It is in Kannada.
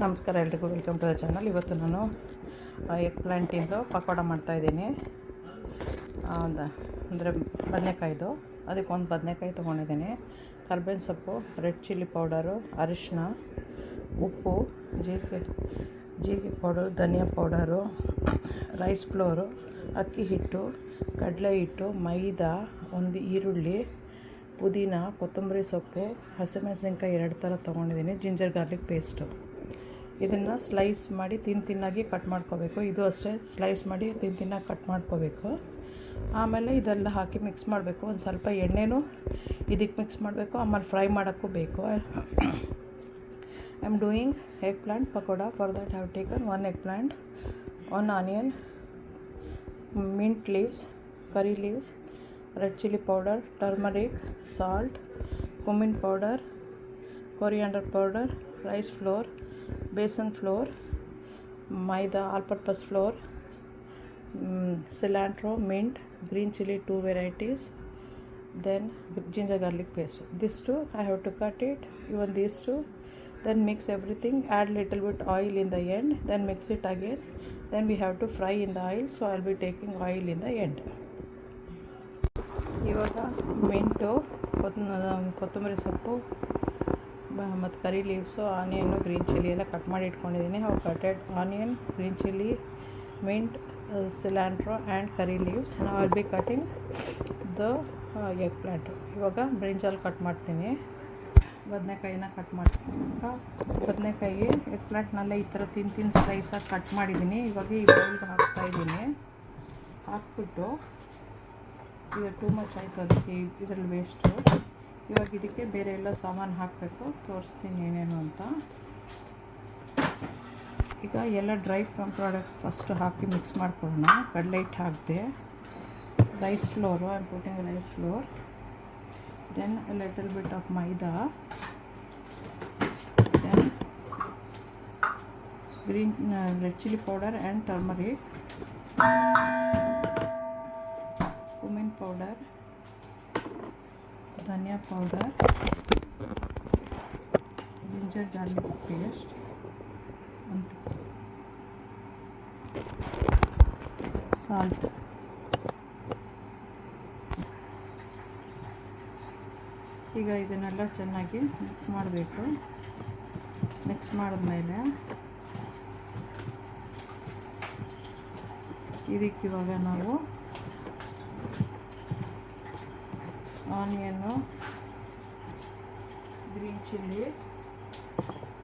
ನಮಸ್ಕಾರ ಎಲ್ರಿಗೂ, ವೆಲ್ಕಮ್ ಟು ದ ಚಾನಲ್. ಇವತ್ತು ನಾನು ಎಗ್ ಪ್ಲಾಂಟಿಂದು ಪಕೋಡ ಮಾಡ್ತಾಯಿದ್ದೀನಿ. ಅಂದರೆ ಬದನೆಕಾಯ್ದು. ಅದಕ್ಕೆ ಒಂದು ಬದನೆಕಾಯಿ ತೊಗೊಂಡಿದ್ದೀನಿ, ಕರ್ಬೇವಿನ ಸೊಪ್ಪು, ರೆಡ್ ಚಿಲ್ಲಿ ಪೌಡರು, ಅರಿಶಿನ, ಉಪ್ಪು, ಜೀರಿಗೆ ಪೌಡರು, ಧನಿಯಾ ಪೌಡರು, ರೈಸ್ ಫ್ಲೋರು, ಅಕ್ಕಿ ಹಿಟ್ಟು, ಕಡಲೆ ಹಿಟ್ಟು, ಮೈದಾ, ಒಂದು ಈರುಳ್ಳಿ, ಪುದೀನ, ಕೊತ್ತಂಬರಿ ಸೊಪ್ಪು, ಹಸಿಮೆಣಸಿನ್ಕಾಯಿ 2 ಥರ ತೊಗೊಂಡಿದ್ದೀನಿ, ಜಿಂಜರ್ ಗಾರ್ಲಿಕ್ ಪೇಸ್ಟು. ಇದನ್ನು ಸ್ಲೈಸ್ ಮಾಡಿ ತಿನ್ನಾಗಿ ಕಟ್ ಮಾಡ್ಕೋಬೇಕು. ಇದು ಅಷ್ಟೇ, ಸ್ಲೈಸ್ ಮಾಡಿ ತಿನ್ನಾಗಿ ಕಟ್ ಮಾಡ್ಕೋಬೇಕು. ಆಮೇಲೆ ಇದೆಲ್ಲ ಹಾಕಿ ಮಿಕ್ಸ್ ಮಾಡಬೇಕು. ಒಂದು ಸ್ವಲ್ಪ ಎಣ್ಣೆನೂ ಇದಕ್ಕೆ ಮಿಕ್ಸ್ ಮಾಡಬೇಕು, ಆಮೇಲೆ ಫ್ರೈ ಮಾಡೋಕ್ಕೂ ಬೇಕು. I am doing egg plant pakoda. For that have taken 1 egg plant, 1 onion, mint leaves, curry leaves, red chili powder, turmeric, salt, cumin powder, coriander powder, rice flour, besan flour, maida, all-purpose flour, cilantro, mint, green chili 2 varieties, then ginger garlic paste. These two I have to cut it, even these two. Then mix everything, add little bit oil in the end, then mix it again. Then we have to fry in the oil, so I'll be taking oil in the end. ಇವಾಗ ಮೆಂಟು, ಕೊತ್ತಂಬರಿ ಸೊಪ್ಪು ಮತ್ತು ಕರಿ ಲೀವ್ಸು, ಆನಿಯನ್ನು, ಗ್ರೀನ್ ಚಿಲ್ಲಿ ಎಲ್ಲ ಕಟ್ ಮಾಡಿ ಇಟ್ಕೊಂಡಿದ್ದೀನಿ. How cutted onion, green chilli, mint, cilantro and curry leaves. ನಾವು I'll be cutting the eggplant. ಇವಾಗ ಬ್ರಿಂಜಾಲ್ ಕಟ್ ಮಾಡ್ತೀನಿ. ಬದನೆಕಾಯಿನ ಕಟ್ ಮಾಡ್ತೀನಿ. ಬದನೆಕಾಯಿಗೆ ಎಗ್ ಪ್ಲಾಂಟ್ನೆಲ್ಲ ಈ ಥರ ತಿನ್ ಸ್ಲೈಸಾಗಿ ಕಟ್ ಮಾಡಿದ್ದೀನಿ. ಇವಾಗ ಈ ಬೌಲ್ಗೆ ಹಾಕ್ತಾಯಿದ್ದೀನಿ. ಹಾಕ್ಬಿಟ್ಟು ಇದು ಟೂ ಮಚ್ ಆಯಿತು, ಅದಕ್ಕೆ ಇದರಲ್ಲಿ ವೇಸ್ಟು. ಇವಾಗ ಇದಕ್ಕೆ ಬೇರೆ ಎಲ್ಲ ಸಾಮಾನು ಹಾಕಬೇಕು, ತೋರಿಸ್ತೀನಿ ಏನೇನು ಅಂತ. ಈಗ ಎಲ್ಲ ಡ್ರೈ ಪ್ರಾಡಕ್ಟ್ಸ್ ಫಸ್ಟು ಹಾಕಿ ಮಿಕ್ಸ್ ಮಾಡ್ಕೊಳ್ಳೋಣ. ಕಡಲೆ ಹಿಟ್ಟು ಹಾಕಿದೆ, rice flour, I am putting rice flour, then a little bit of maida, then red chili powder and turmeric, cumin powder, धनिया powder, ginger garlic paste, salt. ಈಗ ಇದನ್ನೆಲ್ಲ ಚೆನ್ನಾಗಿ ಮಿಕ್ಸ್ ಮಾಡಬೇಕು. ಮಿಕ್ಸ್ ಮಾಡಿದ್ಮೇಲೆ ಇದಕ್ಕಿವಾಗ ನಾವು ಆನಿಯನ್ನು, ಗ್ರೀನ್ ಚಿಲ್ಲಿ,